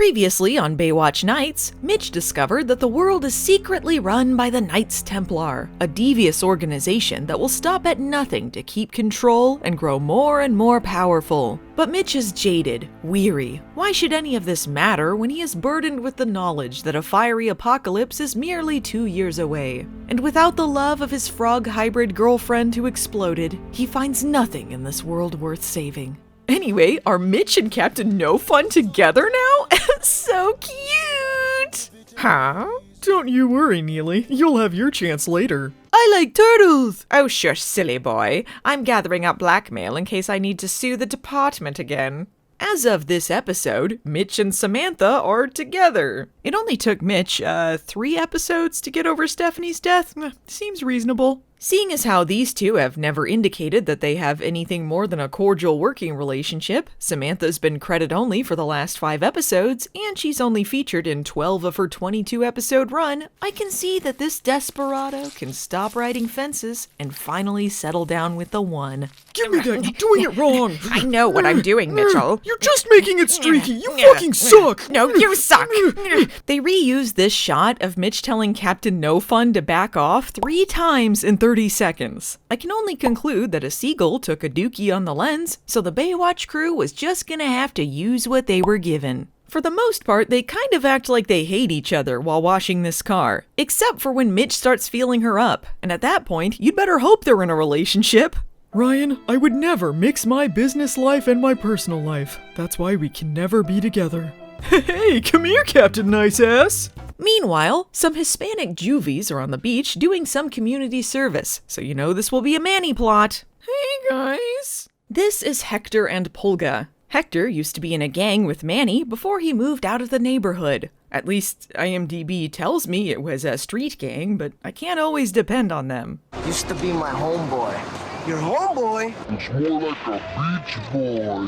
Previously on Baywatch Nights, Mitch discovered that the world is secretly run by the Knights Templar, a devious organization that will stop at nothing to keep control and grow more and more powerful. But Mitch is jaded, weary. Why should any of this matter when he is burdened with the knowledge that a fiery apocalypse is merely 2 years away? And without the love of his frog hybrid girlfriend who exploded, he finds nothing in this world worth saving. Anyway, are Mitch and Captain No Fun together now? So cute! Huh? Don't you worry, Neely. You'll have your chance later. I like turtles! Oh shush, silly boy. I'm gathering up blackmail in case I need to sue the department again. As of this episode, Mitch and Samantha are together. It only took Mitch, 3 episodes to get over Stephanie's death. Seems reasonable. Seeing as how these two have never indicated that they have anything more than a cordial working relationship, Samantha's been credit only for the last 5 episodes, and she's only featured in 12 of her 22-episode run, I can see that this desperado can stop riding fences and finally settle down with the one. Give me that, you're doing it wrong! I know what I'm doing, Mitchell. You're just making it streaky, you fucking suck! No, you suck! They reused this shot of Mitch telling Captain No Fun to back off 3 times in 30 seconds. I can only conclude that a seagull took a dookie on the lens, so the Baywatch crew was just gonna have to use what they were given. For the most part, they kind of act like they hate each other while washing this car, except for when Mitch starts feeling her up, and at that point, you'd better hope they're in a relationship. Ryan, I would never mix my business life and my personal life. That's why we can never be together. Hey, come here, Captain Nice Ass! Meanwhile, some Hispanic juvies are on the beach doing some community service, so you know this will be a Manny plot. Hey guys! This is Hector and Pulga. Hector used to be in a gang with Manny before he moved out of the neighborhood. At least, IMDb tells me it was a street gang, but I can't always depend on them. Used to be my homeboy. Your homeboy? It's more like a beach boy.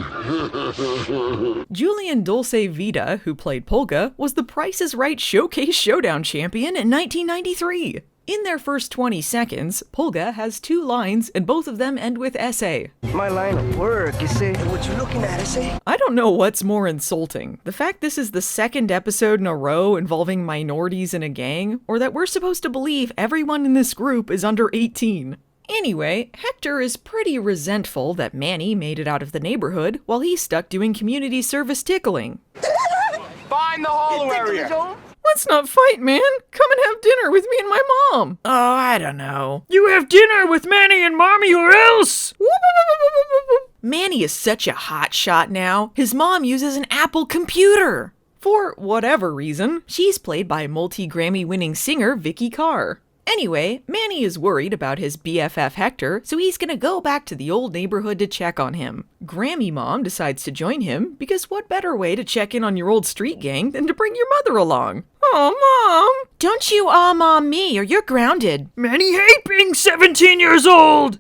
Jullian Dulce Vida, who played Pulga, was the Price is Right Showcase Showdown champion in 1993. In their first 20 seconds, Pulga has 2 lines, and both of them end with essay. My line of work, you say? What you looking at, essay? I don't know what's more insulting. The fact this is the 2nd episode in a row involving minorities in a gang, or that we're supposed to believe everyone in this group is under 18. Anyway, Hector is pretty resentful that Manny made it out of the neighborhood while he's stuck doing community service tickling. Find the hollow area! Let's not fight, man! Come and have dinner with me and my mom! Oh, I don't know. You have dinner with Manny and Mommy or else! Manny is such a hot shot now. His mom uses an Apple computer! For whatever reason, she's played by multi-Grammy-winning singer Vikki Carr. Anyway, Manny is worried about his BFF Hector, so he's gonna go back to the old neighborhood to check on him. Grammy Mom decides to join him, because what better way to check in on your old street gang than to bring your mother along? Oh, Mom! Don't you Mom me, or you're grounded. Manny hate being 17 years old!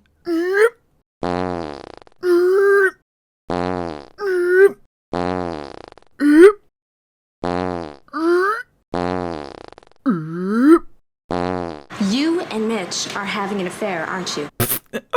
You and Mitch are having an affair, aren't you?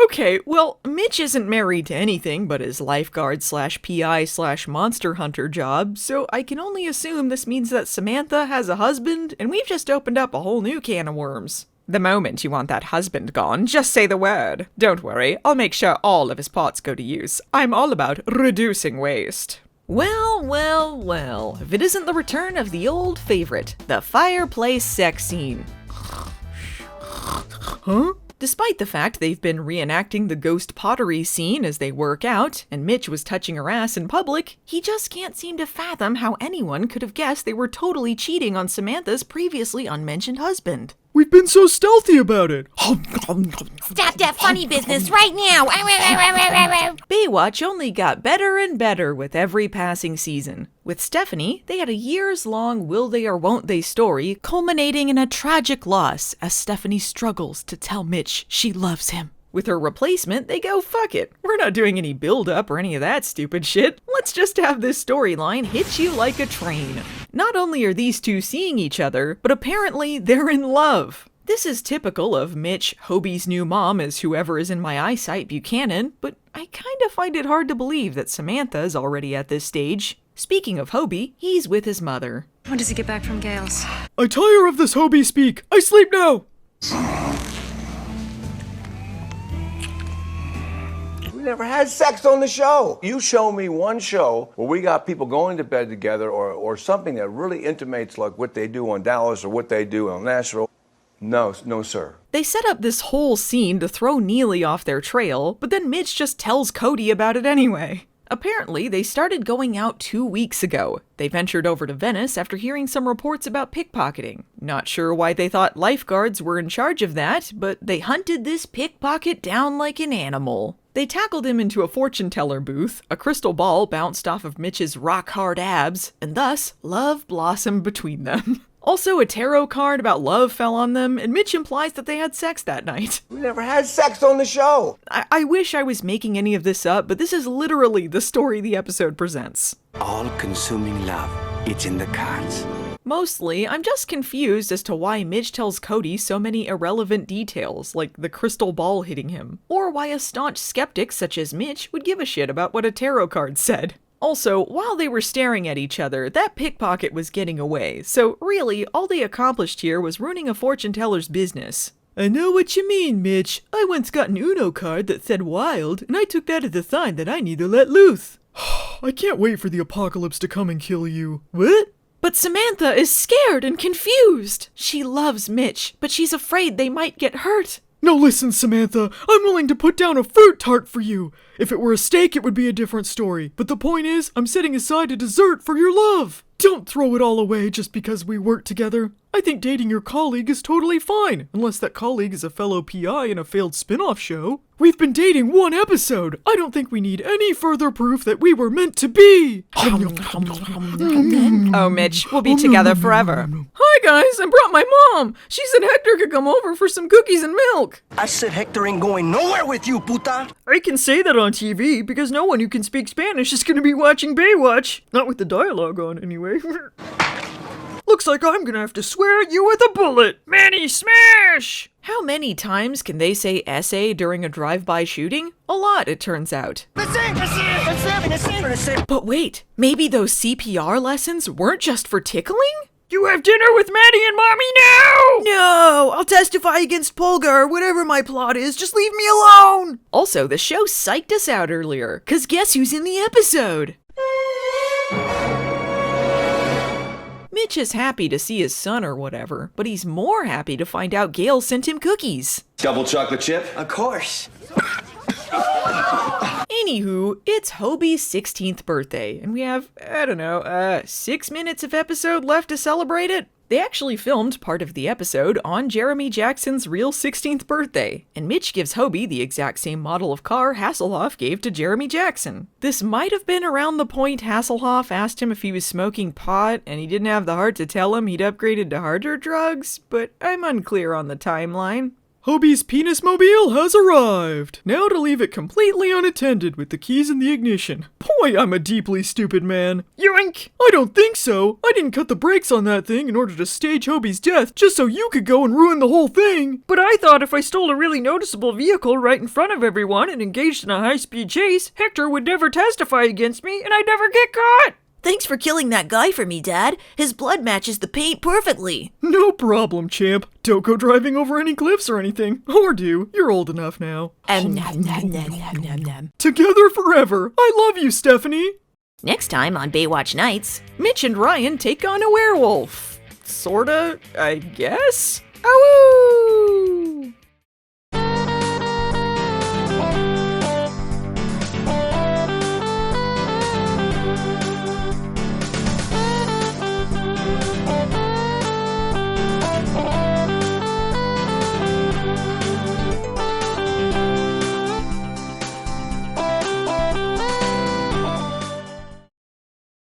Okay, well, Mitch isn't married to anything but his lifeguard/PI/monster hunter job, so I can only assume this means that Samantha has a husband, and we've just opened up a whole new can of worms. The moment you want that husband gone, just say the word. Don't worry, I'll make sure all of his parts go to use. I'm all about reducing waste. Well, well, well, if it isn't the return of the old favorite, the fireplace sex scene. Huh? Despite the fact they've been reenacting the ghost pottery scene as they work out, and Mitch was touching her ass in public, he just can't seem to fathom how anyone could have guessed they were totally cheating on Samantha's previously unmentioned husband. We've been so stealthy about it! Stop that funny business right now! Baywatch only got better and better with every passing season. With Stephanie, they had a years-long will they or won't they story culminating in a tragic loss as Stephanie struggles to tell Mitch she loves him. With her replacement, they go, fuck it. We're not doing any build-up or any of that stupid shit. Let's just have this storyline hit you like a train. Not only are these two seeing each other, but apparently they're in love. This is typical of Mitch, Hobie's new mom is whoever is in my eyesight Buchanan, but I kinda find it hard to believe that Samantha is already at this stage. Speaking of Hobie, he's with his mother. When does he get back from Gale's? I tire of this Hobie speak. I sleep now. We never had sex on the show. You show me one show where we got people going to bed together or something that really intimates like what they do on Dallas or what they do on Nashville. No, sir. They set up this whole scene to throw Neely off their trail, but then Mitch just tells Cody about it anyway. Apparently, they started going out 2 weeks ago. They ventured over to Venice after hearing some reports about pickpocketing. Not sure why they thought lifeguards were in charge of that, but they hunted this pickpocket down like an animal. They tackled him into a fortune teller booth, a crystal ball bounced off of Mitch's rock-hard abs, and thus, love blossomed between them. Also, a tarot card about love fell on them, and Mitch implies that they had sex that night. We never had sex on the show. I wish I was making any of this up, but this is literally the story the episode presents. All-consuming love. It's in the cards. Mostly, I'm just confused as to why Mitch tells Cody so many irrelevant details, like the crystal ball hitting him, or why a staunch skeptic such as Mitch would give a shit about what a tarot card said. Also, while they were staring at each other, that pickpocket was getting away, so really, all they accomplished here was ruining a fortune teller's business. I know what you mean, Mitch. I once got an Uno card that said wild, and I took that as a sign that I need to let loose. I can't wait for the apocalypse to come and kill you. What? But Samantha is scared and confused. She loves Mitch, but she's afraid they might get hurt. No, listen, Samantha. I'm willing to put down a fruit tart for you. If it were a steak, it would be a different story. But the point is, I'm setting aside a dessert for your love. Don't throw it all away just because we work together. I think dating your colleague is totally fine, unless that colleague is a fellow PI in a failed spin-off show. We've been dating 1 episode. I don't think we need any further proof that we were meant to be. Oh, Mitch, we'll be together forever. Hi, guys. I brought my mom. She said Hector could come over for some cookies and milk. I said Hector ain't going nowhere with you, puta. I can say that on TV because no one who can speak Spanish is going to be watching Baywatch. Not with the dialogue on, anyway. Looks like I'm gonna have to swear at you with a bullet. Manny, smash! How many times can they say essay during a drive-by shooting? A lot, it turns out. But wait, maybe those CPR lessons weren't just for tickling? You have dinner with Manny and Mommy now! No, I'll testify against Polgar or whatever my plot is. Just leave me alone! Also, the show psyched us out earlier, cause guess who's in the episode? Mitch is happy to see his son or whatever, but he's more happy to find out Gail sent him cookies. Double chocolate chip? Of course. Anywho, it's Hobie's 16th birthday, and we have, 6 minutes of episode left to celebrate it. They actually filmed part of the episode on Jeremy Jackson's real 16th birthday, and Mitch gives Hobie the exact same model of car Hasselhoff gave to Jeremy Jackson. This might have been around the point Hasselhoff asked him if he was smoking pot, and he didn't have the heart to tell him he'd upgraded to harder drugs, but I'm unclear on the timeline. Hobie's penis mobile has arrived. Now to leave it completely unattended with the keys in the ignition. Boy, I'm a deeply stupid man. Yoink! I don't think so. I didn't cut the brakes on that thing in order to stage Hobie's death just so you could go and ruin the whole thing. But I thought if I stole a really noticeable vehicle right in front of everyone and engaged in a high-speed chase, Hector would never testify against me and I'd never get caught. Thanks for killing that guy for me, Dad. His blood matches the paint perfectly. No problem, champ. Don't go driving over any cliffs or anything. Or do. You're old enough now. Together forever. I love you, Stephanie. Next time on Baywatch Nights, Mitch and Ryan take on a werewolf. Sorta, I guess? Awoo!